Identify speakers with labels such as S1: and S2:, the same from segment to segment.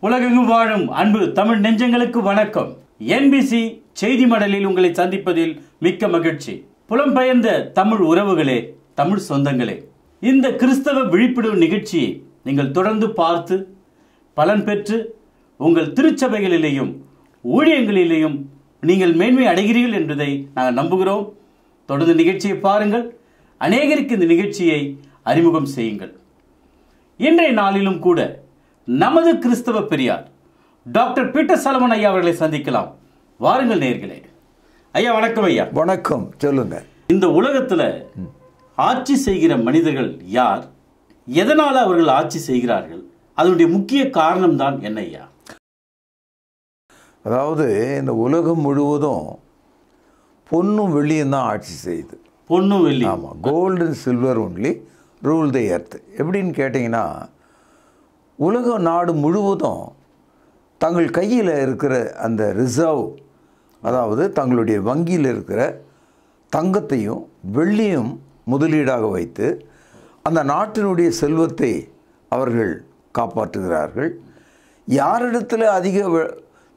S1: உலகெங்கும் வாழும் அன்பு தமிழ் நெஞ்சங்களுக்கு வணக்கம். NBC செய்தி மடலில் உங்களை சந்திப்பதில் மிக்க மகிழ்ச்சி. புலம்பெயர்ந்த தமிழ் உறவுகளே, தமிழ் சொந்தங்களே, இந்த கிறிஸ்தவ விழிப்புணர்வு நிகழ்ச்சியை நீங்கள் தொடர்ந்து பார்த்து பலன் பெற்று உங்கள் திருச்சபைகளிலேயும் ஊழியங்களிலேயும் நீங்கள் மேன்மை அடைகிறீர்கள் என்பதை நாங்கள் நம்புகிறோம். தொடர்ந்து நிகழ்ச்சியை பாருங்கள், அநேகருக்கு இந்த நிகழ்ச்சியை அறிமுகம் செய்யுங்கள். இன்றைய நாளிலும் கூட நமது கிறிஸ்தவ பெரியார் டாக்டர் பீட்டர் சாலமன் ஐயா அவர்களை சந்திக்கலாம். வாருங்கள் நேயர்களே. ஐயா வணக்கம். ஐயா
S2: வணக்கம். சொல்லுங்க.
S1: இந்த உலகத்துல ஆட்சி செய்கிற மனிதர்கள் யார், எதனால அவர்கள் ஆட்சி செய்கிறார்கள், அதனுடைய முக்கிய காரணம் தான் என்ன ஐயா?
S2: அதாவது இந்த உலகம் முழுவதும் பொன்னும் வெள்ளியும் தான் ஆட்சி செய்யுது.
S1: பொன்னும் வெள்ளி.
S2: ஆமாம். Gold and silver only rule the earth. எப்படின்னு கேட்டிங்கன்னா, உலக நாடு முழுவதும் தங்கள் கையில் இருக்கிற அந்த ரிசர்வ், அதாவது தங்களுடைய வங்கியில் இருக்கிற தங்கத்தையும் வெள்ளியும் முதலீடாக வைத்து அந்த நாட்டினுடைய செல்வத்தை அவர்கள் காப்பாற்றுகிறார்கள். யாரிடத்தில் அதிக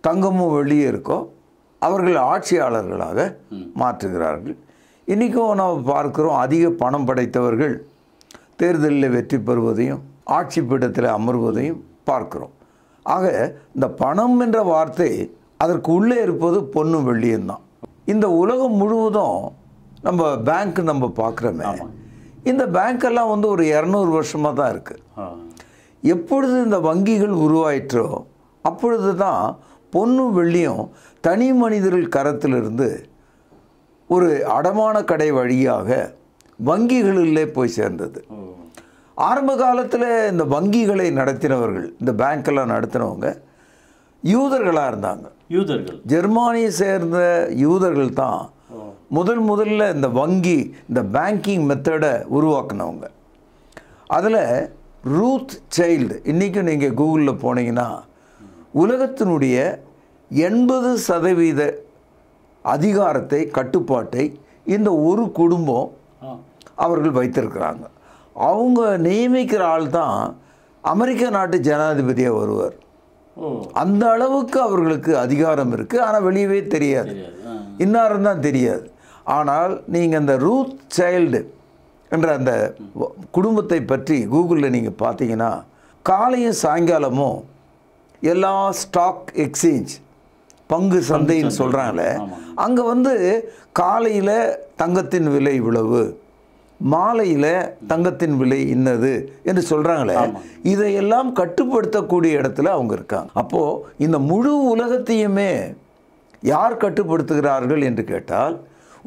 S2: தங்கமும் வெள்ளியும் இருக்கோ அவர்கள் ஆட்சியாளர்களாக மாற்றுகிறார்கள். இன்றைக்கும் நாம் பார்க்கிறோம், அதிக பணம் படைத்தவர்கள் தேர்தலில் வெற்றி பெறுவதையும் ஆட்சி பீடத்தில் அமர்வதையும் பார்க்கிறோம். ஆக இந்த பணம் என்ற வார்த்தை அதற்கு உள்ளே இருப்பது பொன்னும் வெள்ளியும் தான். இந்த உலகம் முழுவதும் நம்ம பேங்க் நம்ம பார்க்குறோமே, இந்த பேங்க்கெல்லாம் ஒரு 200 வருஷமாக தான் இருக்குது. எப்பொழுது இந்த வங்கிகள் உருவாயிற்றோ அப்பொழுது தான் பொன்னும் வெள்ளியும் தனி மனிதர்கள் கரத்திலிருந்து ஒரு அடமான கடை வழியாக வங்கிகளிலே போய் சேர்ந்தது. ஆரம்ப காலத்தில் இந்த வங்கிகளை நடத்தினவர்கள், இந்த பேங்க்கெல்லாம் நடத்தினவங்க யூதர்களாக இருந்தாங்க.
S1: யூதர்கள்,
S2: ஜெர்மானியை சேர்ந்த யூதர்கள் தான் முதல்ல இந்த வங்கி, இந்த பேங்கிங் மெத்தடை உருவாக்குனவங்க. அதில் ரூத் சைல்டு, இன்றைக்கும் நீங்கள் கூகுளில் போனீங்கன்னா உலகத்தினுடைய 80% அதிகாரத்தை, கட்டுப்பாட்டை இந்த ஒரு குடும்பம் அவர்கள் வைத்திருக்கிறாங்க. அவங்க நியமிக்கிற ஆள் தான் அமெரிக்க நாட்டு ஜனாதிபதியாக வருவார். அந்த அளவுக்கு அவர்களுக்கு அதிகாரம் இருக்குது. ஆனால் வெளியவே தெரியாது, இன்னாரும் தான் தெரியாது. ஆனால் நீங்கள் அந்த ரூத் சைல்டு என்ற அந்த குடும்பத்தை பற்றி கூகுளில் நீங்கள் பார்த்தீங்கன்னா, காலையும் சாயங்காலமும் எல்லா ஸ்டாக் எக்ஸ்சேஞ்ச், பங்கு சந்தைன்னு சொல்கிறாங்களே, அங்கே காலையில் தங்கத்தின் விலை இவ்வளவு, மாலையில் தங்கத்தின் விலை இன்னது என்று சொல்கிறாங்களே, இதையெல்லாம் கட்டுப்படுத்தக்கூடிய இடத்துல அவங்க இருக்காங்க. அப்போது இந்த முழு உலகத்தையுமே யார் கட்டுப்படுத்துகிறார்கள் என்று கேட்டால்,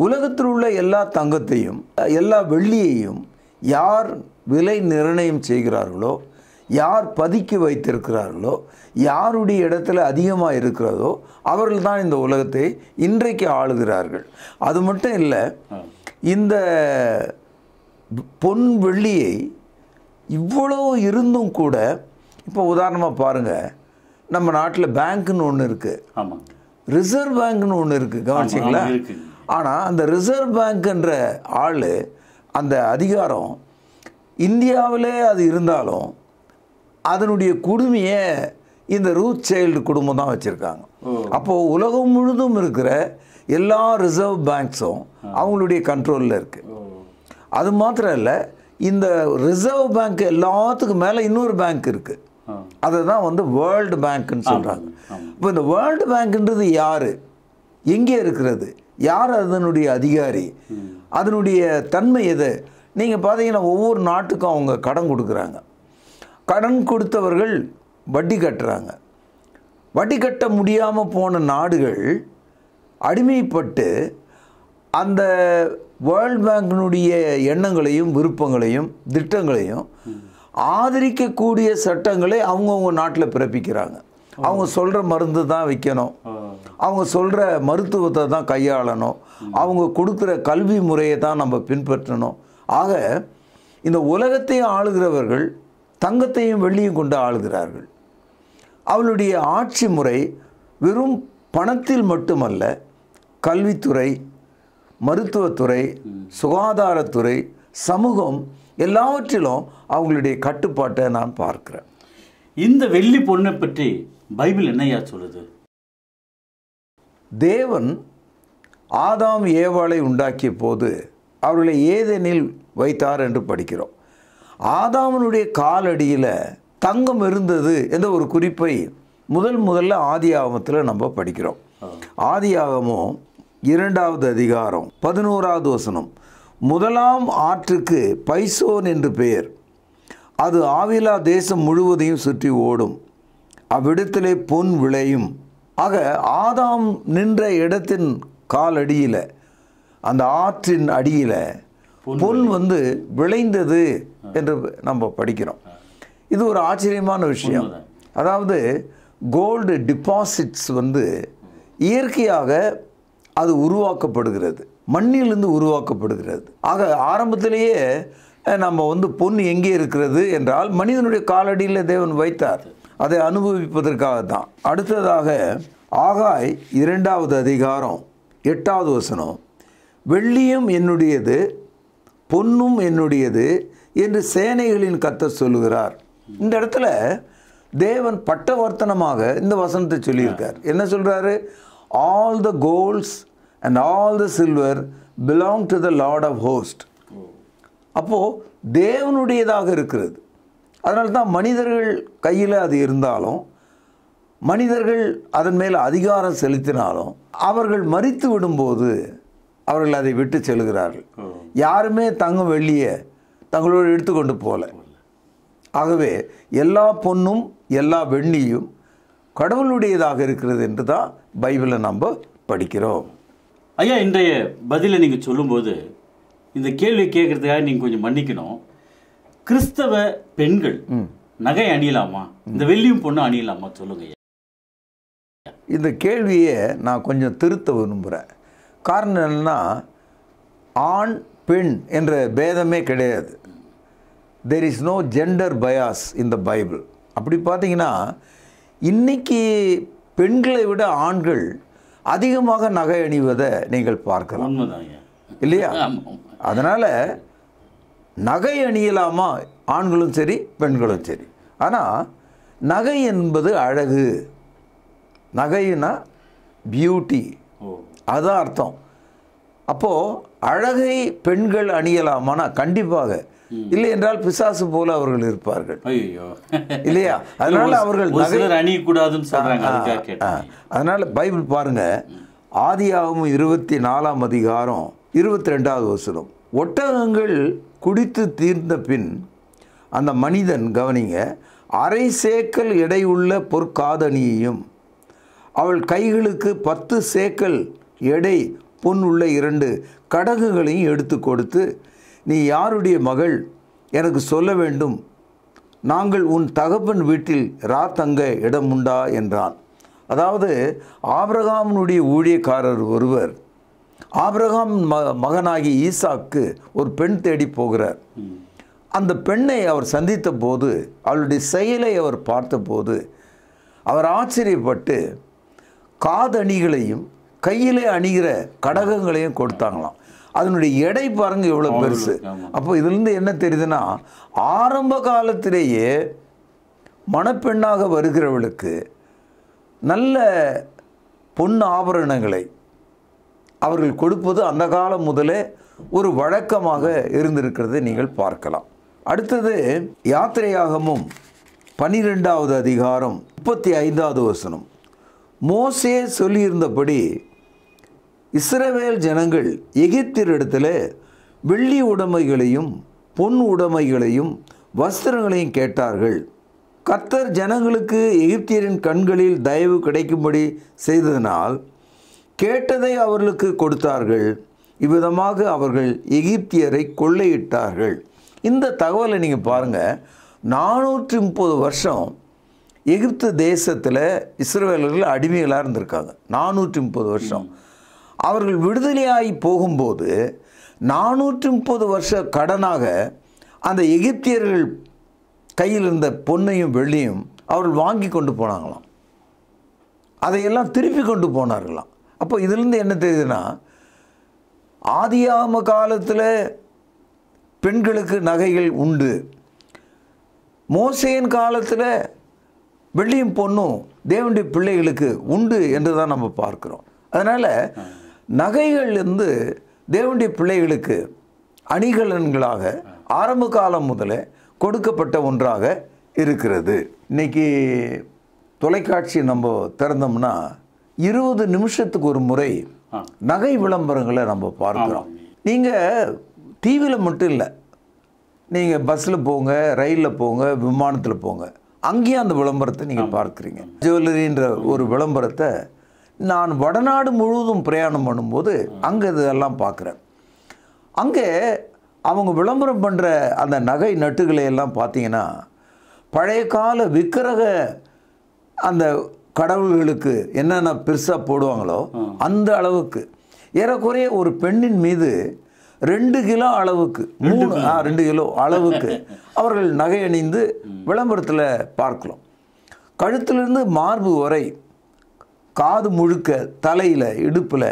S2: உலகத்தில் உள்ள எல்லா தங்கத்தையும் எல்லா வெள்ளியையும் யார் விலை நிர்ணயம் செய்கிறார்களோ, யார் பதுக்கி வைத்திருக்கிறார்களோ, யாருடைய இடத்துல அதிகமாக இருக்கிறதோ அவர்கள் தான் இந்த உலகத்தை இன்றைக்கு ஆளுகிறார்கள். அது மட்டும் இல்லை, இந்த பொன் வெள்ளியை இவ்வளோ இருந்தும் கூட, இப்போ உதாரணமாக பாருங்கள், நம்ம நாட்டில் பேங்க்குன்னு ஒன்று இருக்குது, ரிசர்வ் பேங்க்னு ஒன்று இருக்குது, கவனிச்சிங்களா? ஆனால் அந்த ரிசர்வ் பேங்க்ன்ற ஆள், அந்த அதிகாரம் இந்தியாவிலே அது இருந்தாலும் அதனுடைய குடுமையை இந்த ரூத் சைல்டு குடும்பம் தான் வச்சுருக்காங்க. அப்போது உலகம் முழுதும் இருக்கிற எல்லா ரிசர்வ் பேங்க்ஸும் அவங்களுடைய கண்ட்ரோலில் இருக்குது. அது மாத்திரம் இல்லை, இந்த ரிசர்வ் பேங்க் எல்லாத்துக்கும் மேலே இன்னொரு பேங்க் இருக்குது, அதை தான் வேர்ல்டு பேங்க்னு சொல்கிறாங்க. இப்போ இந்த வேர்ல்டு பேங்க்ன்றது யார், எங்கே இருக்கிறது, யார் அதனுடைய அதிகாரி, அதனுடைய தன்மை எது? நீங்கள் பார்த்தீங்கன்னா ஒவ்வொரு நாட்டுக்கும் அவங்க கடன் கொடுக்குறாங்க. கடன் கொடுத்தவர்கள் வட்டி கட்டுறாங்க. வட்டி கட்ட முடியாமல் போன நாடுகள் அடிமைப்பட்டு அந்த வேர்ல்ட் பேங்கினுடைய எண்ணங்களையும் விருப்பங்களையும் திட்டங்களையும் ஆதரிக்கக்கூடிய சட்டங்களை அவங்கவுங்க நாட்டில் பிறப்பிக்கிறாங்க. அவங்க சொல்கிற மருந்து தான் விற்கணும், அவங்க சொல்கிற மருத்துவத்தை தான் கையாளணும், அவங்க கொடுக்குற கல்வி முறையை தான் நம்ம பின்பற்றணும். ஆக இந்த உலகத்தையும் ஆளுகிறவர்கள் தங்கத்தையும் வெள்ளியும் கொண்டு ஆளுகிறார்கள். அவளுடைய ஆட்சி முறை வெறும் பணத்தில் மட்டுமல்ல, கல்வித்துறை, மருத்துவத்துறை, சுகாதாரத்துறை, சமூகம், எல்லாவற்றிலும் அவங்களுடைய கட்டுப்பாட்டை நான் பார்க்கிறேன்.
S1: இந்த வெள்ளி பொண்ணை பற்றி பைபிள் என்னையா சொல்லுது?
S2: தேவன் ஆதாம் ஏவாளை உண்டாக்கிய போது அவர்களை ஏதேனில் வைத்தார் என்று படிக்கிறோம். ஆதாமனுடைய காலடியில் தங்கம் இருந்தது என்ற ஒரு குறிப்பை முதல்ல ஆதியாகமத்தில் நம்ம படிக்கிறோம். ஆதியாகமம் 2வது அதிகாரம் 11வது வசனம், முதலாம் ஆற்றுக்கு பைசோன் என்று பெயர், அது ஆவிலா தேசம் முழுவதையும் சுற்றி ஓடும், அவ்விடத்திலே பொன் விளையும். ஆக ஆதாம் நின்ற இடத்தின் காலடியில், அந்த ஆற்றின் அடியில் பொன் விளைந்தது என்று நம்ம படிக்கிறோம். இது ஒரு ஆச்சரியமான விஷயம். அதாவது கோல்டு டிபாசிட்ஸ் இயற்கையாக அது உருவாக்கப்படுகிறது, மண்ணிலிருந்து உருவாக்கப்படுகிறது. ஆக ஆரம்பத்திலேயே நம்ம பொன் எங்கே இருக்கிறது என்றால் மனிதனுடைய காலடியில் தேவன் வைத்தார், அதை அனுபவிப்பதற்காக தான். அடுத்ததாக ஆகாய் 2வது அதிகாரம் 8வது வசனம், வெள்ளியும் என்னுடையது பொன்னும் என்னுடையது என்று சேனைகளின் கர்த்தர் சொல்லுகிறார். இந்த இடத்துல தேவன் பட்டவர்த்தனமாக இந்த வசனத்தை சொல்லியிருக்கார். என்ன சொல்கிறாரு? All the golds and all the silver belong to the lord of host. அப்போது தேவனுடையதாக இருக்கிறது. அதனால தான் மனிதர்கள் கையில் அது இருந்தாலும், மனிதர்கள் அதன் மேல் அதிகாரம் செலுத்தினாலும், அவர்கள் மரித்து விடும்போது அவர்கள் அதை விட்டு செல்கிறார்கள். யாருமே தங்கம் வெள்ளியை தங்களோடு எடுத்துக்கொண்டு போகல. ஆகவே எல்லா பொன்னும் எல்லா வெள்ளியும் கடவுளுடையதாக இருக்கிறது என்று தான் பைபிளை நம்ம படிக்கிறோம்.
S1: ஐயா, இன்றைய பதிலை நீங்கள் சொல்லும்போது இந்த கேள்வி கேட்கறதுக்காக நீங்கள் கொஞ்சம் மன்னிக்கணும். கிறிஸ்தவ பெண்கள் நகை அணியலாமா, இந்த வெள்ளியும் பொண்ணு அணியலாமா? சொல்லுங்க.
S2: இந்த கேள்வியை நான் கொஞ்சம் திருத்த விரும்புகிறேன். காரணம் என்னன்னா, ஆண் பெண் என்ற பேதமே கிடையாது. there is no gender bias in the Bible. அப்படி பார்த்தீங்கன்னா இன்னைக்கு பெண்களை விட ஆண்கள் அதிகமாக நகை அணிவதை நீங்கள் பார்க்கலாம், இல்லையா? அதனால் நகை அணியலாமா, ஆண்களும் சரி பெண்களும் சரி. ஆனால் நகை என்பது அழகு, நகைனா பியூட்டி, அதுதான் அர்த்தம். அப்போது அழகை பெண்கள் அணியலாமானா கண்டிப்பாக இல்லை, என்றால் பிசாசு போல அவர்கள் இருப்பார்கள், இல்லையா? அதனால அவர்கள்
S1: அணியக்கூடாதுன்னு சொல்றாங்க.
S2: அதனால பைபிள் பாருங்க, ஆதியாகமம் 24ஆம் அதிகாரம் 22வது வசனம், ஒட்டகங்கள் குடித்து தீர்ந்த பின் அந்த மனிதன், கவனிங்க, அரை சேக்கல் எடையுள்ள பொற்காதணியையும் அவள் கைகளுக்கு 10 சேக்கல் எடை பொன் உள்ள 2 கடகுகளையும் எடுத்து கொடுத்து, நீ யாருடைய மகள் எனக்கு சொல்ல வேண்டும், நாங்கள் உன் தகப்பன் வீட்டில் ராத்தங்க இடம் உண்டா என்றான். அதாவது ஆபிரகாமினுடைய ஊழியக்காரர் ஒருவர் ஆபிரகாம் மகனாகி ஈசாக்கு ஒரு பெண் தேடி போகிறார். அந்த பெண்ணை அவர் சந்தித்த போது, அவளுடைய செயலை அவர் பார்த்தபோது அவர் ஆச்சரியப்பட்டு காதணிகளையும் கையிலே அணிகிற கடகங்களையும் கொடுத்தாங்களாம். அதனுடைய எடை பாருங்க எவ்வளோ பெருசு. அப்போ இதுலேருந்து என்ன தெரியுதுன்னா, ஆரம்ப காலத்திலேயே மணப்பெண்ணாக வருகிறவளுக்கு நல்ல பொன் ஆபரணங்களை அவர்கள் கொடுப்பது அந்த காலம் முதலே ஒரு வழக்கமாக இருந்திருக்கிறதை நீங்கள் பார்க்கலாம். அடுத்தது யாத்திரையாகமும் 12வது அதிகாரம் 35வது வசனம், மோசே சொல்லியிருந்தபடி இஸ்ரவேல் ஜனங்கள் எகிப்தியரிடத்தில் வெள்ளி உடைமைகளையும் பொன் உடைமைகளையும் வஸ்திரங்களையும் கேட்டார்கள். கர்த்தர் ஜனங்களுக்கு எகிப்தியரின் கண்களில் தயவு கிடைக்கும்படி செய்ததனால் கேட்டதை அவர்களுக்கு கொடுத்தார்கள். இவ்விதமாக அவர்கள் எகிப்தியரை கொள்ளையிட்டார்கள். இந்த தகவலை நீங்கள் பாருங்கள். 430 வருஷம் எகிப்து தேசத்தில் இஸ்ரவேலர்கள் அடிமைகளாக இருந்திருக்காங்க. 430 வருஷம். அவர்கள் விடுதலையாகி போகும்போது 430 வருஷ கடனாக அந்த எகிப்தியர்கள் கையில் இருந்த பொன்னையும் வெள்ளியும் அவர்கள் வாங்கி கொண்டு போனாங்களாம். அதையெல்லாம் திருப்பி கொண்டு போனார்களாம். அப்போ இதிலிருந்து என்ன தெரியுதுன்னா, ஆதியாகம காலத்தில் பெண்களுக்கு நகைகள் உண்டு. மோசேயின் காலத்தில் வெள்ளியும் பொண்ணும் தேவனுடைய பிள்ளைகளுக்கு உண்டு என்று தான் நம்ம பார்க்கிறோம். அதனால் நகைகள் தேவனுடைய பிள்ளைகளுக்கு அணிகலன்களாக ஆரம்ப காலம் முதலே கொடுக்கப்பட்ட ஒன்றாக இருக்கிறது. இன்னைக்கு தொலைக்காட்சி நம்ம திறந்தோம்னா 20 நிமிஷத்துக்கு ஒரு முறை நகை விளம்பரங்களை நம்ம பார்க்கிறோம். நீங்கள் டிவியில் மட்டும் இல்லை, நீங்கள் பஸ்ஸில் போங்க, ரயிலில் போங்க, விமானத்தில் போங்க, அங்கேயும் அந்த விளம்பரத்தை நீங்கள் பார்க்குறீங்க. ஜுவல்லரின்ற ஒரு விளம்பரத்தை நான் வடநாடு முழுவதும் பிரயாணம் பண்ணும்போது அங்கே இதெல்லாம் பார்க்குறேன். அங்கே அவங்க விளம்பரம் பண்ணுற அந்த நகை நட்டுகளை எல்லாம் பார்த்தீங்கன்னா பழைய கால விக்கிரக அந்த கடவுள்களுக்கு என்னென்ன பெருசாக போடுவாங்களோ அந்த அளவுக்கு ஏறக்குறைய ஒரு பெண்ணின் மீது 2 கிலோ அளவுக்கு 2 கிலோ அளவுக்கு அவர்கள் நகை அணிந்து விளம்பரத்தில் பார்க்கலாம். கழுத்திலிருந்து மார்பு வரை, காது முழுக்க, தலையில், இடுப்பில்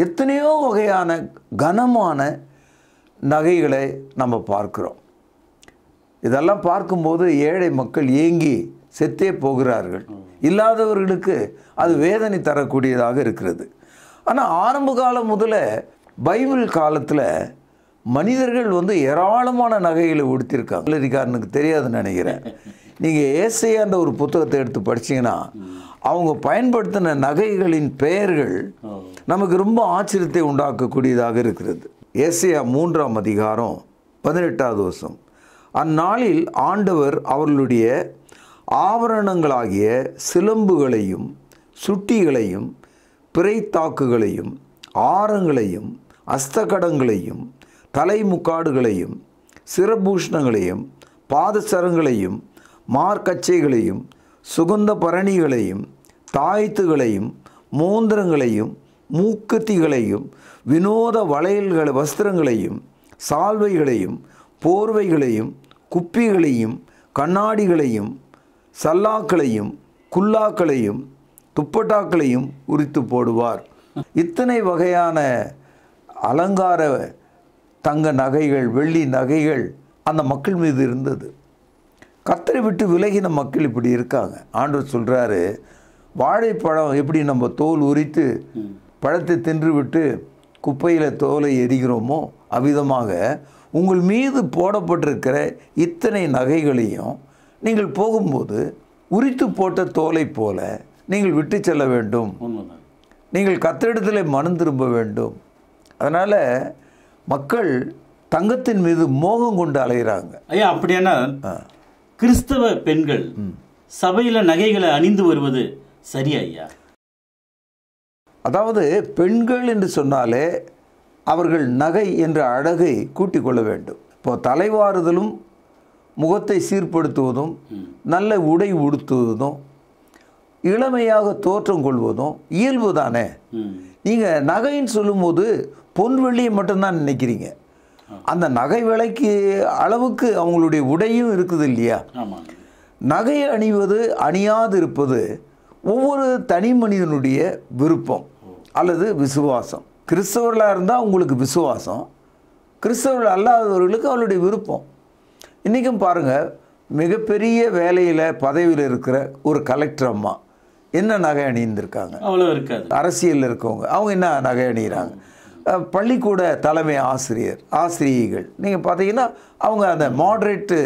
S2: எத்தனையோ வகையான கனமான நகைகளை நம்ம பார்க்கிறோம். இதெல்லாம் பார்க்கும்போது ஏழை மக்கள் ஏங்கி செத்தே போகிறார்கள். இல்லாதவர்களுக்கு அது வேதனை தரக்கூடியதாக இருக்கிறது. ஆனால் ஆரம்ப காலம் முதல்ல பைபிள் காலத்தில் மனிதர்கள் ஏராளமான நகைகளை உடுத்திருக்காங்க. கல்லறிக்காரனுக்கு தெரியாதுன்னு நினைக்கிறேன். நீங்கள் ஏசையான்ற ஒரு புத்தகத்தை எடுத்து படிச்சிங்கன்னா அவங்க பயன்படுத்தின நகைகளின் பெயர்கள் நமக்கு ரொம்ப ஆச்சரியத்தை உண்டாக்கக்கூடியதாக இருக்கிறது. ஏசையா 3ஆம் அதிகாரம் 18வது வசனம். அந்நாளில் ஆண்டவர் அவர்களுடைய ஆபரணங்களாகிய சிலம்புகளையும் சுட்டிகளையும் பிறைத்தாக்குகளையும் ஆரங்களையும் அஸ்தகடங்களையும் தலைமுக்காடுகளையும் சிரபூஷணங்களையும் பாதசரங்களையும் மார்க்கச்சைகளையும் சுகந்த பரணிகளையும் தாய்த்துகளையும் மோந்திரங்களையும் மூக்குத்திகளையும் வினோத வளையல்கள் வஸ்திரங்களையும் சால்வைகளையும் போர்வைகளையும் குப்பிகளையும் கண்ணாடிகளையும் சல்லாக்களையும் குல்லாக்களையும் துப்பட்டாக்களையும் உரித்து போடுவார். இத்தனை வகையான அலங்கார தங்க நகைகள், வெள்ளி நகைகள் அந்த மக்கள் மீது இருந்தது. கர்த்தரை விட்டு விலகின மக்கள் இப்படி இருக்காங்க. ஆண்டவர் சொல்கிறாரு, வாழைப்பழம் எப்படி நம்ம தோல் உரித்து பழத்தை தின்று விட்டு குப்பையில் தோலை எரிகிறோமோ அவ்விதமாக உங்கள் மீது போடப்பட்டிருக்கிற இத்தனை நகைகளையும் நீங்கள் போகும்போது உரித்து போட்ட தோலை போல நீங்கள் விட்டு செல்ல வேண்டும். நீங்கள் கர்த்தரிடத்தில் மனம் திரும்ப வேண்டும். அதனால் மக்கள் தங்கத்தின் மீது மோகம் கொண்டு அலைகிறாங்க.
S1: ஐயா, அப்படியானா கிறிஸ்தவ பெண்கள் சபையில் நகைகளை அணிந்து வருவது சரியா ஐயா?
S2: அதாவது பெண்கள் என்று சொன்னாலே அவர்கள் நகை என்ற அழகை கூட்டிக் கொள்ள வேண்டும். இப்போ தலைவாறுதலும் முகத்தை சீர்படுத்துவதும் நல்ல உடை உடுத்துவதும் இளமையாக தோற்றம் கொள்வதும் இயல்பு தானே. நீங்கள் நகைன்னு சொல்லும்போது பொன் வெள்ளியை மட்டும்தான் நினைக்கிறீங்க. அந்த நகை விலைக்கு அளவுக்கு அவங்களுடைய உடையும் இருக்குது இல்லையா? நகை அணிவது அணியாது இருப்பது ஒவ்வொரு தனி மனிதனுடைய விருப்பம் அல்லது விசுவாசம். கிறிஸ்தவர்களாக இருந்தால் உங்களுக்கு விசுவாசம், கிறிஸ்தவர்கள் அல்லாதவர்களுக்கு அவளுடைய விருப்பம். இன்றைக்கும் பாருங்கள், மிகப்பெரிய வேலையில் பதவியில் இருக்கிற ஒரு கலெக்டர் அம்மா என்ன நகை அணிந்திருக்காங்க? அவ்வளோ இருக்காது. அரசியலில் இருக்கவங்க அவங்க என்ன நகை அணிகிறாங்க? பள்ளிக்கூட தலைமை ஆசிரியைகள் நீங்கள் பார்த்தீங்கன்னா அவங்க அந்த மாட்ரேட்டு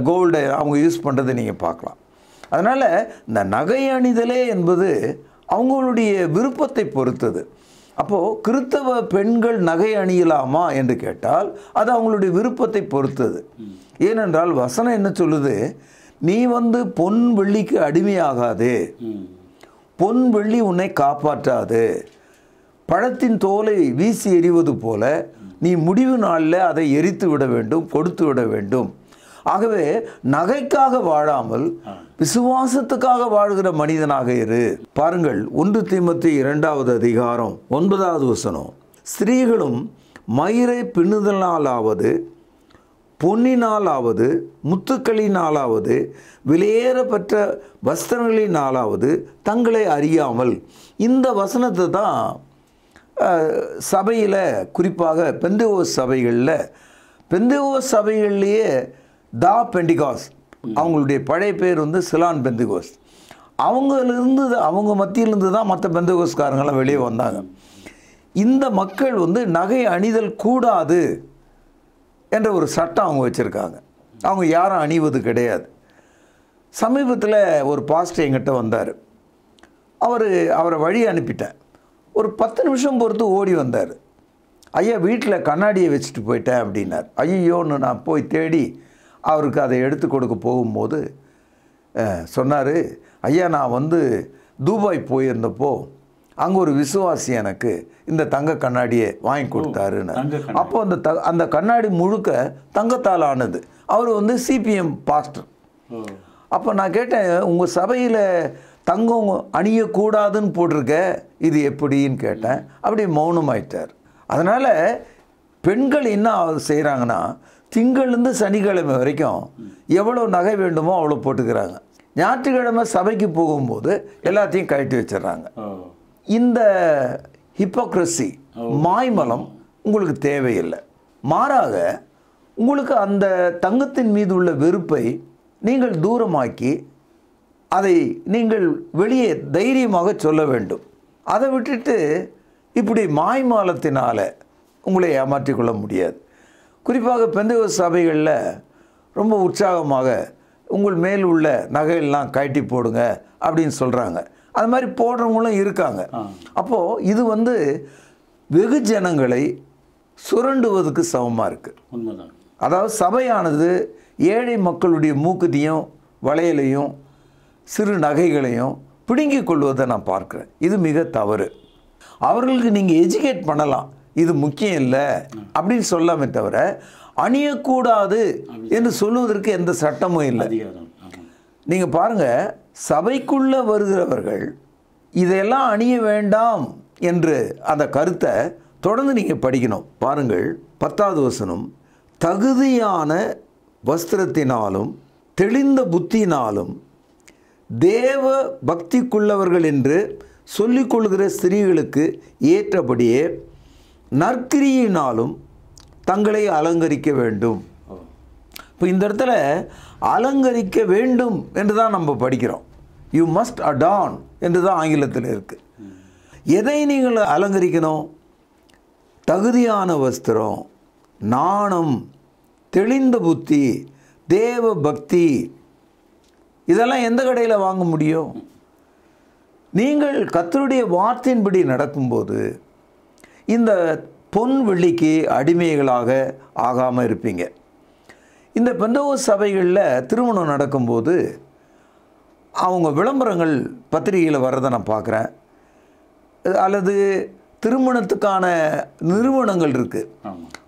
S2: கோல்டை அவங்க யூஸ் பண்ணுறதை நீங்கள் பார்க்கலாம். அதனால் இந்த நகை அணிதலே என்பது அவங்களுடைய விருப்பத்தை பொறுத்தது. அப்போது கிறிஸ்தவ பெண்கள் நகை அணியலாமா என்று கேட்டால் அது அவங்களுடைய விருப்பத்தை பொறுத்தது. ஏனென்றால் வசனம் என்ன சொல்லுது? நீ பொன் வெள்ளிக்கு அடிமையாகாதே, பொன் வெள்ளி உன்னை காப்பாற்றாது, பழத்தின் தோலை வீசி எறிவது போல நீ முடிவு நாளில் அதை எரித்து விட வேண்டும், கொடுத்து விட வேண்டும். ஆகவே நகைக்காக வாழாமல் விசுவாசத்துக்காக வாழ்கிற மனிதனாக இரு. பாருங்கள், 1 தீமோத்தேயு 2ஆவது அதிகாரம் 9வது வசனம். ஸ்திரீகளும் மயிரை பின்னுதலாலாவது பொன்னினாலாவது முத்துக்களினாலாவது விலையேறப்பட்ட வஸ்திரங்களினாலாவது தங்களை அறியாமல். இந்த வசனத்தை தான் சபையில் குறிப்பாக பெந்தேகோஸ்து சபைகளிலேயே பெண்டிகாஸ் அவங்களுடைய பழைய பேர் வந்து சிலான் பெந்தகோஸ்த். அவங்க மத்தியிலிருந்து தான் மற்ற பெந்தகோஸ்காரங்களாம் வெளியே வந்தாங்க. இந்த மக்கள் வந்து நகை அணிதல் கூடாது என்ற ஒரு சட்டம் அவங்க வச்சுருக்காங்க. அவங்க யாரும் அணிவது கிடையாது. சமீபத்தில் ஒரு பாஸ்டர் என்கிட்ட வந்தார். அவரை வழி அனுப்பிட்டேன். ஒரு 10 நிமிஷம் பொறுத்து ஓடி வந்தார். ஐயா, வீட்டில் கண்ணாடியை வச்சுட்டு போயிட்டேன் அப்படின்னார். ஐயோன்னு நான் போய் தேடி அவருக்கு அதை எடுத்து கொடுக்க போகும்போது சொன்னார், ஐயா, நான் வந்து துபாய் போயிருந்தப்போ அங்கே ஒரு விசுவாசி எனக்கு இந்த தங்க கண்ணாடியை வாங்கி கொடுத்தாருன்னு. அப்போ அந்த கண்ணாடி முழுக்க தங்கத்தால் ஆனது. அவர் வந்து சிபிஎம் பாஸ்டர். அப்போ நான் கேட்டேன், உங்கள் சபையில் தங்கம் அணியக்கூடாதுன்னு போட்டிருக்க, இது எப்படின்னு கேட்டேன். அப்படியே மௌனமாயிட்டார். அதனால் பெண்கள் என்ன செய்கிறாங்கன்னா, திங்கள்லேருந்து சனிக்கிழமை வரைக்கும் எவ்வளோ நகை வேண்டுமோ அவ்வளோ போட்டுக்கிறாங்க. ஞாயிற்றுக்கிழமை சபைக்கு போகும்போது எல்லாத்தையும் கழட்டி வச்சிடறாங்க. இந்த ஹிப்போக்ரஸி, மாய்மலம் உங்களுக்கு தேவையில்லை. மாறாக உங்களுக்கு அந்த தங்கத்தின் மீது உள்ள வெறுப்பை நீங்கள் தூரமாக்கி அதை நீங்கள் வெளியே தைரியமாக சொல்ல வேண்டும். அதை விட்டுட்டு இப்படி மாய்மாலத்தினால் உங்களை ஏமாற்றிக்கொள்ள முடியாது. குறிப்பாக பெந்தகோஸ்து சபைகளில் ரொம்ப உற்சாகமாக உங்கள் மேல் உள்ள நகையெல்லாம் கழட்டி போடுங்க அப்படின்னு சொல்கிறாங்க. அது மாதிரி போடுறவங்களும் இருக்காங்க. அப்போது இது வந்து வெகுஜனங்களை சுரண்டுவதுக்கு சமமாக இருக்குது.
S1: உண்மைதான்.
S2: அதாவது சபையானது ஏழை மக்களுடைய மூக்குதியும் வளையலையும் சிறு நகைகளையும் பிடுங்கிக் கொள்வதை நான் பார்க்குறேன். இது மிக தவறு. அவர்களுக்கு நீங்கள் எஜுகேட் பண்ணலாம், இது முக்கியம் இல்லை அப்படின்னு சொல்லாமே தவிர அணியக்கூடாது என்று சொல்லுவதற்கு எந்த சட்டமும் இல்லை. நீங்கள் பாருங்கள், சபைக்குள்ளே வருகிறவர்கள் இதையெல்லாம் அணிய வேண்டாம் என்று அந்த கருத்தை தொடர்ந்து நீங்கள் படிக்கணும். பாருங்கள், 10வது வசனம், தகுதியான வஸ்திரத்தினாலும் தெளிந்த புத்தியினாலும் தேவ பக்திக்குள்ளவர்கள் என்று சொல்லிக்கொள்கிற ஸ்திரீகளுக்கு ஏற்றபடியே நற்கிரியினாலும் தங்களை அலங்கரிக்க வேண்டும். இப்போ இந்த இடத்துல அலங்கரிக்க வேண்டும் என்று தான் நம்ம படிக்கிறோம். யூ மஸ்ட் அடான் என்று தான் ஆங்கிலத்தில் இருக்குது. எதை நீங்கள் அலங்கரிக்கணும்? தகுதியான வஸ்திரம், நாணம், தெளிந்த புத்தி, தேவ பக்தி. இதெல்லாம் எந்த கடையில் வாங்க முடியும்? நீங்கள் கர்த்தருடைய வார்த்தையின்படி நடக்கும்போது இந்த பொன் வெள்ளிக்கு அடிமைகளாக ஆகாமல் இருப்பீங்க. இந்த பெந்தகோஸ்து சபைகளில் திருமணம் நடக்கும்போது அவங்க விளம்பரங்கள் பத்திரிகையில் வர்றதை நான் பார்க்குறேன். அல்லது திருமணத்துக்கான நிறுவனங்கள் இருக்குது,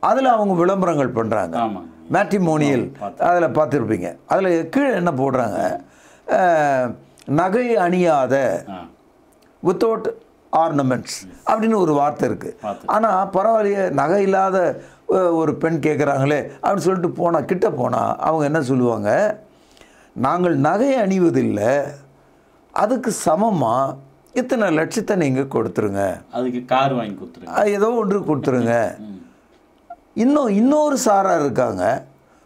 S2: அதில் அவங்க விளம்பரங்கள் பண்ணுறாங்க. மேட்ரிமோனியல் அதில் பார்த்துருப்பீங்க. அதில் கீழே என்ன போடுறாங்க? நகை அணியாத, வித்தவுட் ஆர்னமெண்ட்ஸ் அப்படின்னு ஒரு வார்த்தை இருக்குது. ஆனால் பரவாயில்லையே, நகை இல்லாத ஒரு பெண் கேட்குறாங்களே அப்படின்னு சொல்லிட்டு கிட்ட போனால் அவங்க என்ன சொல்லுவாங்க? நாங்கள் நகை அணிவதில்லை, அதுக்கு சமமாக இத்தனை லட்சத்தை நீங்கள் கொடுத்துருங்க,
S1: அதுக்கு கார் வாங்கி கொடுத்துருங்க,
S2: ஏதோ ஒன்று கொடுத்துருங்க. இன்னொரு சாரா இருக்காங்க,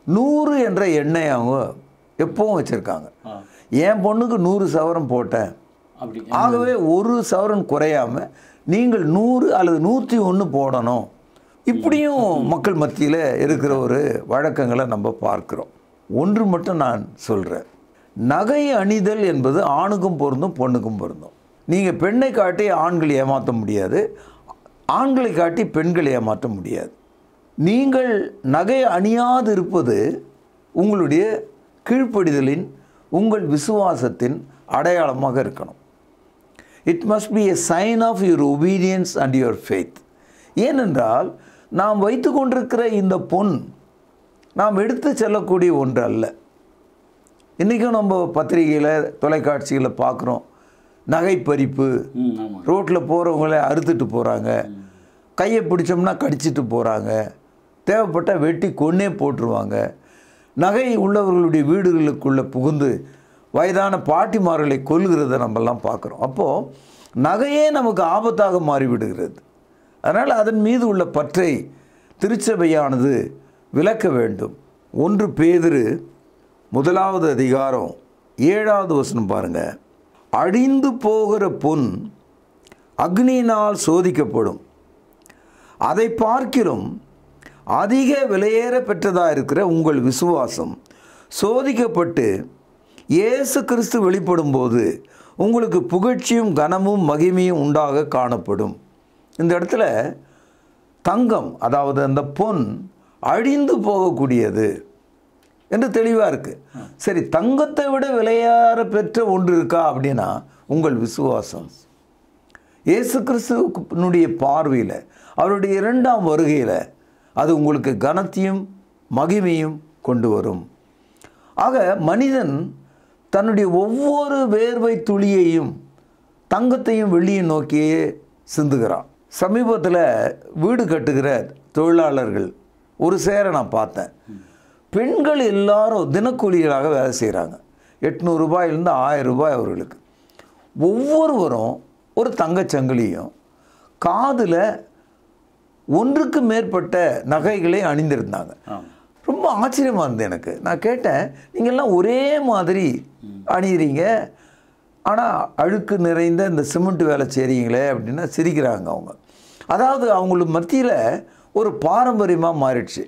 S2: 100 என்ற எண்ணெய் அவங்க எப்பவும் வச்சுருக்காங்க. என் பொண்ணுக்கு 100 சவரன் போட்டேன், ஆகவே 1 சவரன் குறையாமல் நீங்கள் 100 அல்லது 101 போடணும். இப்படியும் மக்கள் மத்தியில் இருக்கிற ஒரு வழக்கங்களை நம்ம பார்க்குறோம். ஒன்று மட்டும் நான் சொல்கிறேன், நகை அணிதல் என்பது ஆணுக்கும் பொருந்தும் பொண்ணுக்கும் பொருந்தும். நீங்கள் பெண்ணை காட்டி ஆண்கள் ஏமாற்ற முடியாது, ஆண்களை காட்டி பெண்கள் ஏமாற்ற முடியாது. நீங்கள் நகை அணியாது இருப்பது உங்களுடைய கீழ்ப்படிதலின், உங்கள் விசுவாசத்தின் அடையாளமாக இருக்கணும். It must be a sign of your obedience and your faith. ஏனென்றால் நாம் வைத்து கொண்டிருக்கிற இந்த பொன் நாம் எடுத்து செல்லக்கூடிய ஒன்று அல்ல. இன்றைக்கும் நம்ம பத்திரிகையில் தொலைக்காட்சிகளில் பார்க்குறோம், நகை பறிப்பு, ரோட்டில் போகிறவங்கள அறுத்துட்டு போகிறாங்க, கையை பிடிச்சோம்னா கடிச்சிட்டு போகிறாங்க, தேவைப்பட்ட வெட்டி கொன்னே போட்டுருவாங்க. நகை உள்ளவர்களுடைய வீடுகளுக்குள்ளே புகுந்து வயதான பாட்டிமார்களை கொல்லுகிறத நம்மெல்லாம் பார்க்குறோம். அப்போது நகையே நமக்கு ஆபத்தாக மாறிவிடுகிறது. அதனால் அதன் மீது உள்ள பற்றை திருச்சபையானது விலக்க வேண்டும். 1 பேதுரு முதலாவது அதிகாரம் 7வது வசனம் பாருங்க. அழிந்து போகிற பொன் அக்னியினால் சோதிக்கப்படும், அதை பார்க்கிலும் அதிக விலையேற பெற்றதாக இருக்கிற உங்கள் விசுவாசம் சோதிக்கப்பட்டு இயேசு கிறிஸ்து வெளிப்படும் போது உங்களுக்கு புகழ்ச்சியும் கனமும் மகிமையும் உண்டாக காணப்படும். இந்த இடத்துல தங்கம், அதாவது அந்த பொன் அழிந்து போகக்கூடியது என்று தெளிவாக இருக்குது. சரி, தங்கத்தை விட விலையேற பெற்ற ஒன்று இருக்கா அப்படின்னா உங்கள் விசுவாசம். இயேசு கிறிஸ்துவனுடைய பார்வையில், அவருடைய 2ஆம் வருகையில் அது உங்களுக்கு கனத்தையும் மகிமையும் கொண்டு வரும். ஆக மனிதன் தன்னுடைய ஒவ்வொரு வேர்வை துளியையும் தங்கத்தையும் வெள்ளியும் நோக்கியே சிந்துகிறான். சமீபத்தில் வீடு கட்டுகிற தொழிலாளர்கள் ஒரு சேர நான் பார்த்தேன். பெண்கள் எல்லாரும் தினக்கூலிகளாக வேலை செய்கிறாங்க. 800 ரூபாயிலிருந்து 1000 ரூபாய் அவர்களுக்கு. ஒவ்வொருவரும் ஒரு தங்கச்சங்கிலியும் காதில் ஒன்றுக்கு மேற்பட்ட நகைகளை அணிந்திருந்தாங்க. ரொம்ப ஆச்சரியமாக இருந்தது எனக்கு. நான் கேட்டேன், நீங்கள்லாம் ஒரே மாதிரி அணிகிறீங்க, ஆனால் அழுக்கு நிறைந்த இந்த சிமெண்ட் வேலை செய்கிறீங்களே அப்படின்னா சிரிக்கிறாங்க அவங்க. அதாவது அவங்களுக்கு மத்தியில் ஒரு பாரம்பரியமாக மாறிடுச்சு.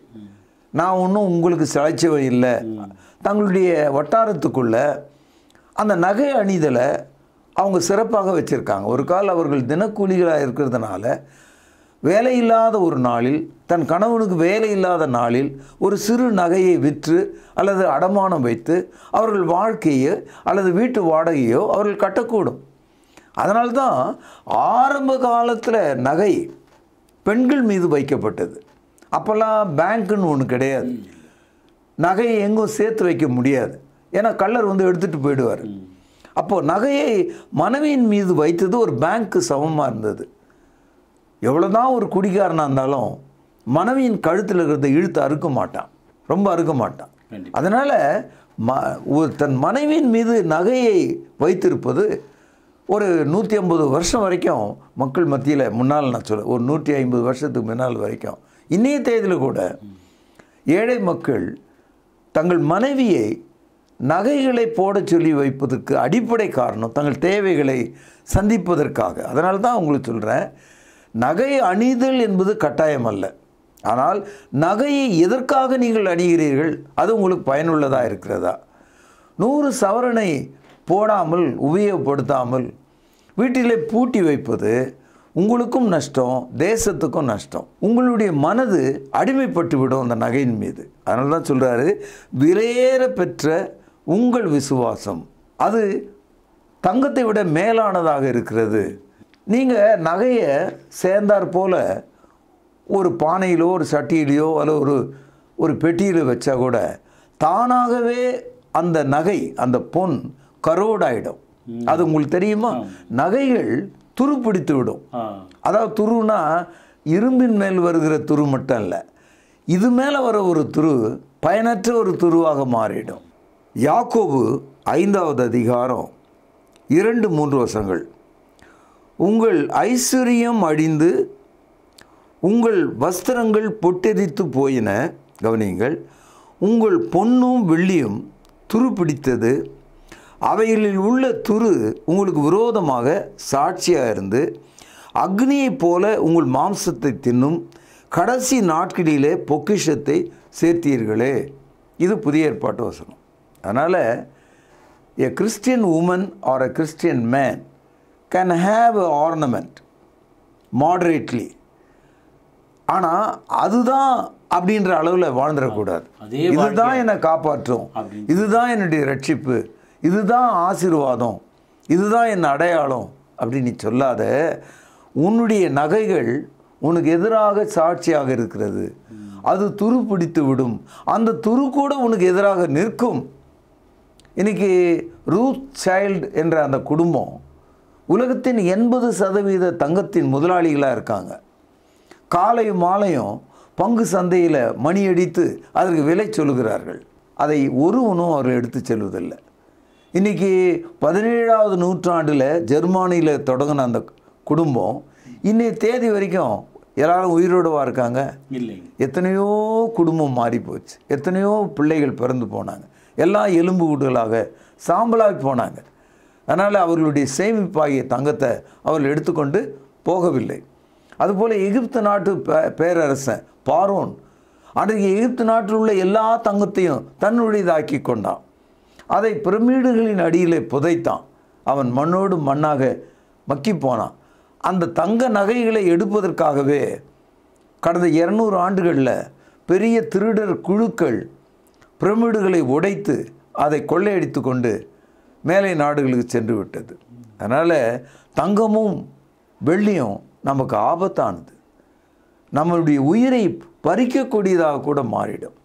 S2: நான் ஒன்றும் உங்களுக்கு சளைச்சவை இல்லை. தங்களுடைய வட்டாரத்துக்குள்ளே அந்த நகை அணிதலை அவங்க சிறப்பாக வச்சுருக்காங்க. ஒரு கால் அவர்கள் தினக்கூலிகளாக இருக்கிறதுனால வேலை இல்லாத ஒரு நாளில், தன் கணவனுக்கு வேலை இல்லாத நாளில் ஒரு சிறு நகையை விற்று அல்லது அடமானம் வைத்து அவர்கள் வாழ்க்கையோ அல்லது வீட்டு வாடகையோ அவர்கள் கட்டக்கூடும். அதனால்தான் ஆரம்ப காலத்தில் நகை பெண்கள் மீது வைக்கப்பட்டது. அப்போல்லாம் பேங்க்குன்னு ஒன்று கிடையாது. நகையை எங்கும் சேர்த்து வைக்க முடியாது, ஏன்னா கள்ளர் வந்து எடுத்துகிட்டு போயிடுவார். அப்போது நகையை மனைவியின் மீது வைத்தது ஒரு பேங்க்கு சமமாக இருந்தது. எவ்வளோதான் ஒரு குடிகாரனாக இருந்தாலும் மனைவியின் கழுத்தில் இருக்கிறத இழுத்து அறுக்க மாட்டான், ரொம்ப அறுக்க மாட்டான். அதனால் தன் மனைவியின் மீது நகையை வைத்திருப்பது ஒரு 150 வருஷம் வரைக்கும் மக்கள் மத்தியில், முன்னால் நான் சொல்ல ஒரு 150 வருஷத்துக்கு முன்னால் வரைக்கும், இன்றைய தேதியில் கூட ஏழை மக்கள் தங்கள் மனைவியை நகைகளை போட சொல்லி வைப்பதற்கு அடிப்படை காரணம் தங்கள் தேவைகளை சந்திப்பதற்காக. அதனால தான் உங்களுக்கு சொல்கிறேன், நகை அணிதல் என்பது கட்டாயம் அல்ல. ஆனால் நகையை எதற்காக நீங்கள் அணிகிறீர்கள், அது உங்களுக்கு பயனுள்ளதாக இருக்கிறதா? 100 சவரனை போடாமல் உபயோகப்படுத்தாமல் வீட்டிலே பூட்டி வைப்பது உங்களுக்கும் நஷ்டம், தேசத்துக்கும் நஷ்டம். உங்களுடைய மனது அடிமைப்பட்டு விடும் அந்த நகையின் மீது. அதனால தான் சொல்கிறாரு, விலையேற பெற்ற உங்கள் விசுவாசம் அது தங்கத்தை விட மேலானதாக இருக்கிறது. நீங்கள் நகையை சேர்ந்தார் போல் ஒரு பானையிலோ ஒரு சட்டியிலையோ அல்ல ஒரு பெட்டியில் வச்சா கூட தானாகவே அந்த நகை, அந்த பொன் கரோடாயிடும். அது உங்களுக்கு தெரியுமா? நகைகள் துரு பிடித்து விடும். அதாவது துருனா இரும்பின் மேல் வருகிற துரு மட்டும் இல்லை, இது மேலே வர ஒரு துரு பயனற்ற ஒரு துருவாக மாறிடும். யாக்கோபு 5வது அதிகாரம் 2-3 வசனங்கள். உங்கள் ஐஸ்வர்யம் அழிந்து உங்கள் வஸ்திரங்கள் பொட்டெரித்து போயின, கவனியுங்கள். உங்கள் பொன்னும் வெள்ளியும் துரு பிடித்தது, அவைகளில் உள்ள துரு உங்களுக்கு விரோதமாக சாட்சியாக இருந்து அக்னியைப் போல உங்கள் மாம்சத்தை தின்னும், கடைசி நாட்களிலே பொக்கிஷத்தை சேர்த்தீர்களே. இது புதிய ஏற்பாட்டு வசனம். அதனால் a Christian woman or a Christian man can have an ornament moderately. ஆனால் அதுதான் அப்படின்ற அளவில் வாழ்ந்துடக்கூடாது. இதுதான் என்னை காப்பாற்றும், இதுதான் என்னுடைய ரட்சிப்பு, இதுதான் ஆசீர்வாதம், இதுதான் என் அடையாளம் அப்படின்னு சொல்லாத. உன்னுடைய நகைகள் உனக்கு எதிராக சாட்சியாக இருக்கிறது, அது துரு பிடித்து விடும். அந்த துரு கூட உனக்கு எதிராக நிற்கும். இன்றைக்கி ரூத் சைல்டு என்ற அந்த குடும்பம் உலகத்தின் 80% தங்கத்தின் முதலாளிகளாக இருக்காங்க. காலையும் மாலையும் பங்கு சந்தையில் மணி அடித்து அதற்கு விலை சொல்லுகிறார்கள். அதை ஒருவனும் அவர்கள் எடுத்து செல்வதில்லை. இன்றைக்கி 17வது நூற்றாண்டில் ஜெர்மானியில் தொடங்கின அந்த குடும்பம் இன்னைய தேதி வரைக்கும் எல்லாரும் உயிரோடவா இருக்காங்க? இல்லை. எத்தனையோ குடும்பம் மாறி போச்சு, எத்தனையோ பிள்ளைகள் பிறந்து போனாங்க, எல்லாம் எலும்பு கூடுகளாக சாம்பலாகி போனாங்க. அதனால் அவர்களுடைய சேமிப்பாகிய தங்கத்தை அவர்கள் எடுத்துக்கொண்டு போகவில்லை. அதுபோல் எகிப்து நாட்டு பேரரசன் பார்வோன் அன்றைக்கு எகிப்து நாட்டில் உள்ள எல்லா தங்கத்தையும் தன்னுடையதாக்கி கொண்டான். அதை பிரமிடுகளின் அடியிலே புதைத்தான். அவன் மண்ணோடு மண்ணாக மக்கி போனான். அந்த தங்க நகைகளை எடுப்பதற்காகவே கடந்த 200 ஆண்டுகளில் பெரிய திருடர் குழுக்கள் பிரமிடுகளை உடைத்து அதை கொள்ளையடித்து கொண்டு மேலை நாடுகளுக்கு சென்று விட்டது. அதனால் தங்கமும் வெள்ளியும் நமக்கு ஆபத்தானது, நம்மளுடைய உயிரை பறிக்கக்கூடியதாக கூட மாறிடும்.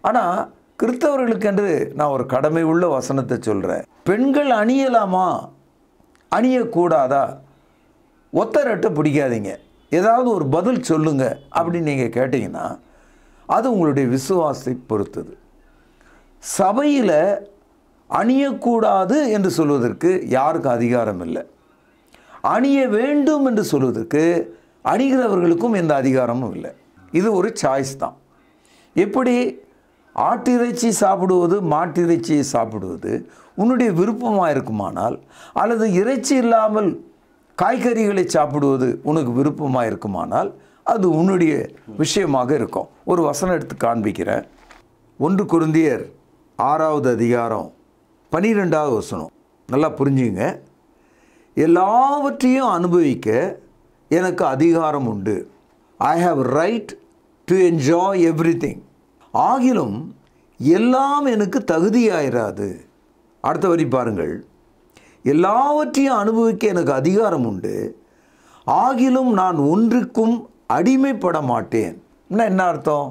S2: ஆனால் கிறிஸ்தவர்களுக்கென்று நான் ஒரு கடமை உள்ள வசனத்தை சொல்கிறேன். பெண்கள் அணியலாமா அணியக்கூடாதா? ஒத்தரட்டை பிடிக்காதீங்க, ஏதாவது ஒரு பதில் சொல்லுங்க அப்படின்னு நீங்கள் கேட்டிங்கன்னா அது உங்களுடைய விசுவாசத்தை பொறுத்தது. சபையில் அணியக்கூடாது என்று சொல்வதற்கு யாருக்கு அதிகாரம் இல்லை. அணிய வேண்டும் என்று சொல்வதற்கு அணிகிறவர்களுக்கும் எந்த அதிகாரமும் இல்லை. இது ஒரு சாய்ஸ் தான். எப்படி ஆட்டிறைச்சி சாப்பிடுவது மாட்டிறைச்சியை சாப்பிடுவது உன்னுடைய விருப்பமாக இருக்குமானால், அல்லது இறைச்சி இல்லாமல் காய்கறிகளை சாப்பிடுவது உனக்கு விருப்பமாக இருக்குமானால் அது உன்னுடைய விஷயமாக இருக்கும். ஒரு வசனம் எடுத்து காண்பிக்கிறேன். 1 கொரிந்தியர் 6வது அதிகாரம் 12வது வசனம். நல்லா புரிஞ்சுங்க. எல்லாவற்றையும் அனுபவிக்க எனக்கு அதிகாரம் உண்டு. I have right to enjoy everything. ஆகிலும் எல்லாம் எனக்கு தகுதியாயிராது. அடுத்த வரி பாருங்கள். எல்லாவற்றையும் அனுபவிக்க எனக்கு அதிகாரம் உண்டு, ஆகிலும் நான் ஒன்றுக்கும் அடிமைப்பட மாட்டேன். என்ன அர்த்தம்?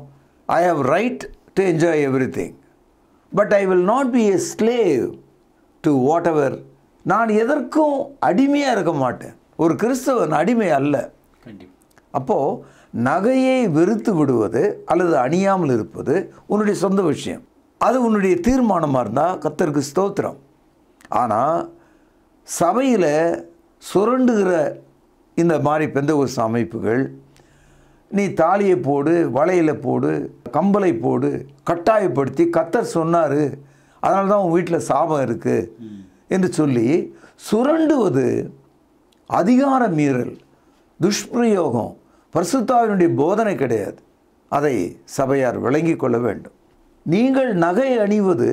S2: I have right to enjoy everything, but I will not be a slave to whatever. நான் எதற்கும் அடிமையாக இருக்க மாட்டேன். ஒரு கிறிஸ்தவன் அடிமை அல்ல. அப்போது நகையை வெறுத்து விடுவது அல்லது அணியாமல் இருப்பது உன்னுடைய சொந்த விஷயம். அது உன்னுடைய தீர்மானமாக இருந்தால் கர்த்தருக்கு ஸ்தோத்திரம். ஆனால் சபையில் சுரண்டுகிற இந்த மாதிரி பெந்தகோஸ்து அமைப்புகள், நீ தாலியை போடு, வளையலை போடு, கம்பலை போடு, கட்டாயப்படுத்தி கர்த்தர் சொன்னார் அதனால தான் உன் வீட்டில் சாபம் இருக்குது என்று சொல்லி சுரண்டுவது அதிகார மீறல், துஷ்பிரயோகம், பரிசுத்தாவினுடைய போதனை கிடையாது. அதை சபையார் விளங்கி கொள்ள வேண்டும். நீங்கள் நகை அணிவது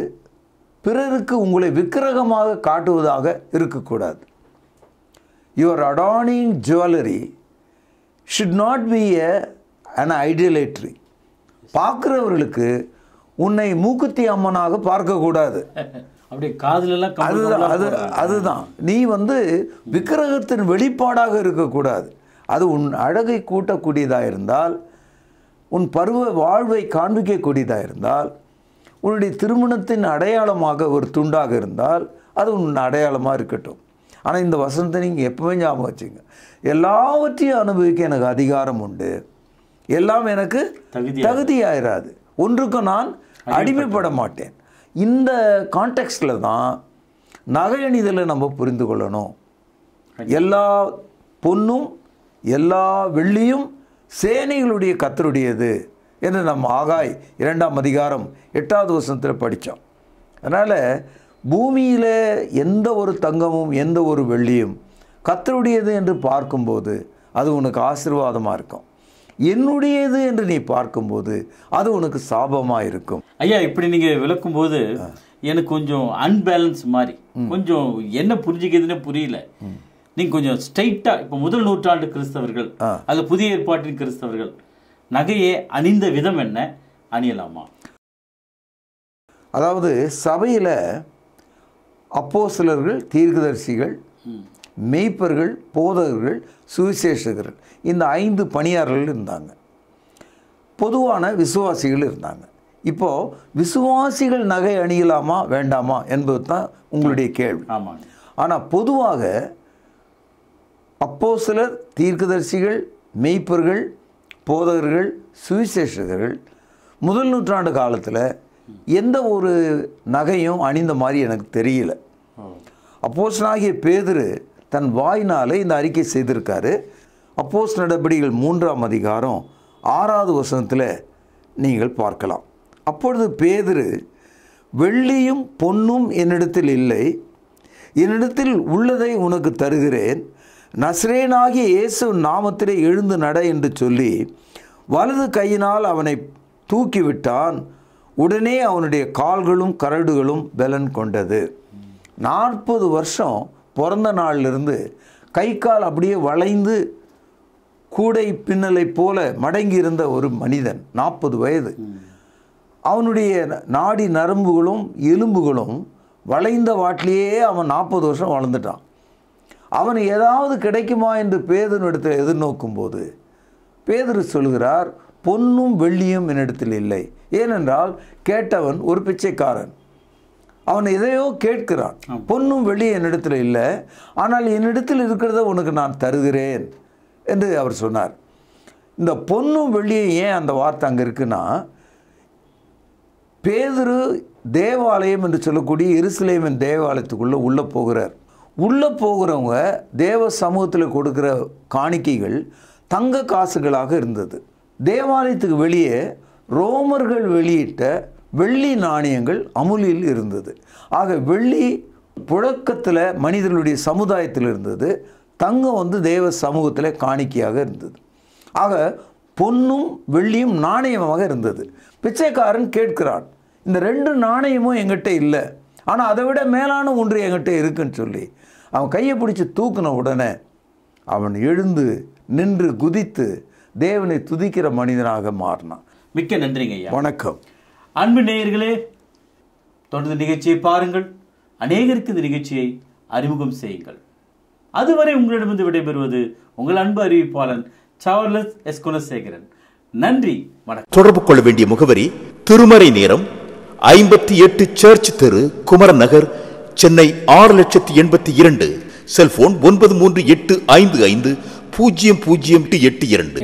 S2: பிறருக்கு உங்களை விக்கிரகமாக காட்டுவதாக இருக்கக்கூடாது. Your adorning jewellery should not be an idolatry. பார்க்குறவர்களுக்கு உன்னை மூக்குத்தி அம்மனாக பார்க்கக்கூடாது. அதுதான் நீ விக்கிரகத்தின் வெளிப்பாடாக இருக்கக்கூடாது. அது உன் அழகை கூட்டக்கூடியதாக இருந்தால், உன் பருவ வாழ்வை காண்பிக்கக்கூடியதாக இருந்தால், உன்னுடைய திருமணத்தின் அடையாளமாக ஒரு துண்டாக இருந்தால் அது உன் அடையாளமாக இருக்கட்டும். ஆனால் இந்த வசனத்தை நீங்கள் எப்பவுமே ஞாபகம் வச்சுங்க. எல்லாவற்றையும் அனுபவிக்க எனக்கு அதிகாரம் உண்டு, எல்லாம் எனக்கு தகுதியாயிராது, ஒன்றுக்கும் நான் அடிமைப்பட மாட்டேன். இந்த கான்டெக்ஸ்டில் தான் நகை அணிதலை நம்ம புரிந்து கொள்ளணும். எல்லா பொன்னும் எல்லா வெள்ளியும் சேனைகளுடைய கர்த்தருடையது என்று நம்ம ஆகாய் 2ஆம் அதிகாரம் 8வது வசனத்தில் படித்தோம். அதனால் பூமியில் எந்த ஒரு தங்கமும் எந்த ஒரு வெள்ளியும் கர்த்தருடையது என்று பார்க்கும்போது அது உனக்கு ஆசீர்வாதமாக இருக்கும். என்னுடையது என்று நீ பார்க்கும்போது அது உனக்கு சாபமாக இருக்கும்.
S1: ஐயா, இப்படி நீங்கள் விளக்கும்போது எனக்கு கொஞ்சம் அன்பேலன்ஸ் மாதிரி கொஞ்சம் என்ன புரிஞ்சுக்கிறதுன்னு புரியல. நீங்கள் கொஞ்சம் ஸ்ட்ரைட்டாக இப்போ முதல் நூற்றாண்டு கிறிஸ்தவர்கள் அது புதிய ஏற்பாட்டின் கிறிஸ்தவர்கள் நகையை அணிந்த விதம் என்ன, அணியலாமா?
S2: அதாவது சபையில் அப்போஸ்தலர்கள், தீர்க்கதரிசிகள், மெய்ப்பர்கள், போதகர்கள், சுவிசேஷகர்கள், இந்த 5 பணியாளர்கள் இருந்தாங்க. பொதுவான விசுவாசிகள் இருந்தாங்க. இப்போது விசுவாசிகள் நகை அணியலாமா வேண்டாமா என்பது தான் உங்களுடைய கேள்வி. ஆனால் பொதுவாக அப்போஸ்தலர், தீர்க்கதரிசிகள், மெய்ப்பர்கள், போதகர்கள், சுவிசேஷகர்கள் முதல் நூற்றாண்டு காலத்தில் எந்த ஒரு நகையும் அணிந்த மாதிரி எனக்கு தெரியல. அப்போஸ்தலனாகிய பேதுரு தன் வாயினாலே இந்த அறிக்கை செய்திருக்காரு. அப்போஸ்தலர் நடபடிகள் 3ஆம் அதிகாரம் 6வது வசனத்தில் நீங்கள் பார்க்கலாம். அப்பொழுது பேதுரு வெள்ளியும் பொன்னும் என்னிடத்தில் இல்லை, என்னிடத்தில் உள்ளதை உனக்கு தருகிறேன். நசரேயனாகிய இயேசு நாமத்திலே எழுந்து நட என்று சொல்லி வலது கையினால் அவனை தூக்கிவிட்டான். உடனே அவனுடைய கால்களும் கரடுகளும் பலன் கொண்டது. 40 வருஷம் பிறந்த நாளிலிருந்து கை கால் அப்படியே வளைந்து கூடை பின்னலை போல மடங்கி இருந்த ஒரு மனிதன், 40 வயது. அவனுடைய நாடி நரம்புகளும் எலும்புகளும் வளைந்த வாட்டிலேயே அவன் 40 வருஷம் வளர்ந்துட்டான். அவன் ஏதாவது கிடைக்குமா என்று பேதுருவிடத்தில் எதிர்நோக்கும் போது பேதுரு சொல்கிறார், பொன்னும் வெள்ளியும் என்னிடத்தில் இல்லை. ஏனென்றால் கேட்டவன் ஒரு பிச்சைக்காரன், அவன் எதையோ கேட்கிறான். பொன்னும் வெள்ளியும் என்னிடத்தில் இல்லை, ஆனால் என்னிடத்தில் இருக்கிறத உனக்கு நான் தருகிறேன் என்று அவர் சொன்னார். இந்த பொன்னும் வெள்ளியும் ஏன் அந்த வார்த்தை அங்கே இருக்குன்னா, பேதுரு தேவாலயம் என்று சொல்லக்கூடிய எருசலேமின் தேவாலயத்துக்குள்ளே உள்ளே போகிறார். உள்ளே போகிறவங்க தேவ சமூகத்தில் கொடுக்குற காணிக்கைகள் தங்க காசுகளாக இருந்தது. தேவாலயத்துக்கு வெளியே ரோமர்கள் வெளியிட்ட வெள்ளி நாணயங்கள் அமுலில் இருந்தது. ஆக வெள்ளி புழக்கத்தில் மனிதர்களுடைய சமுதாயத்தில் இருந்தது, தங்கம் தேவ சமூகத்தில் காணிக்கையாக இருந்தது. ஆக பொன்னும் வெள்ளியும் நாணயமாக இருந்தது. பிச்சைக்காரன் கேட்கிறான், இந்த 2 நாணயமும் எங்கிட்ட இல்லை, ஆனால் அதை விட மேலான ஒன்று எங்கிட்ட இருக்குன்னு சொல்லி அவன் கையை பிடிச்சி தூக்கின உடனே அவன் எழுந்து நின்று குதித்து தேவனை துதிக்கிற மனிதனாக மாறினான்.
S1: மிக்க நன்றிங்க ஐயா.
S2: வணக்கம்.
S1: அன்பு நேயர்களே, தொடர்ந்து நிகழ்ச்சியை பாருங்கள், அநேகருக்கு இந்த நிகழ்ச்சியை அறிமுகம் செய்யுங்கள். அதுவரை உங்களிடமிருந்து விடைபெறுவது உங்கள் அன்பு அறிவிப்பாளன் சார்லஸ் எஸ் குணசேகரன். நன்றி, வணக்கம்.
S3: தொடர்பு கொள்ள வேண்டிய முகவரி திருமறை நேரம் 58 சர்ச் தெரு, குமரன் நகர், சென்னை 6,82,000. செல்போன் 9385500882.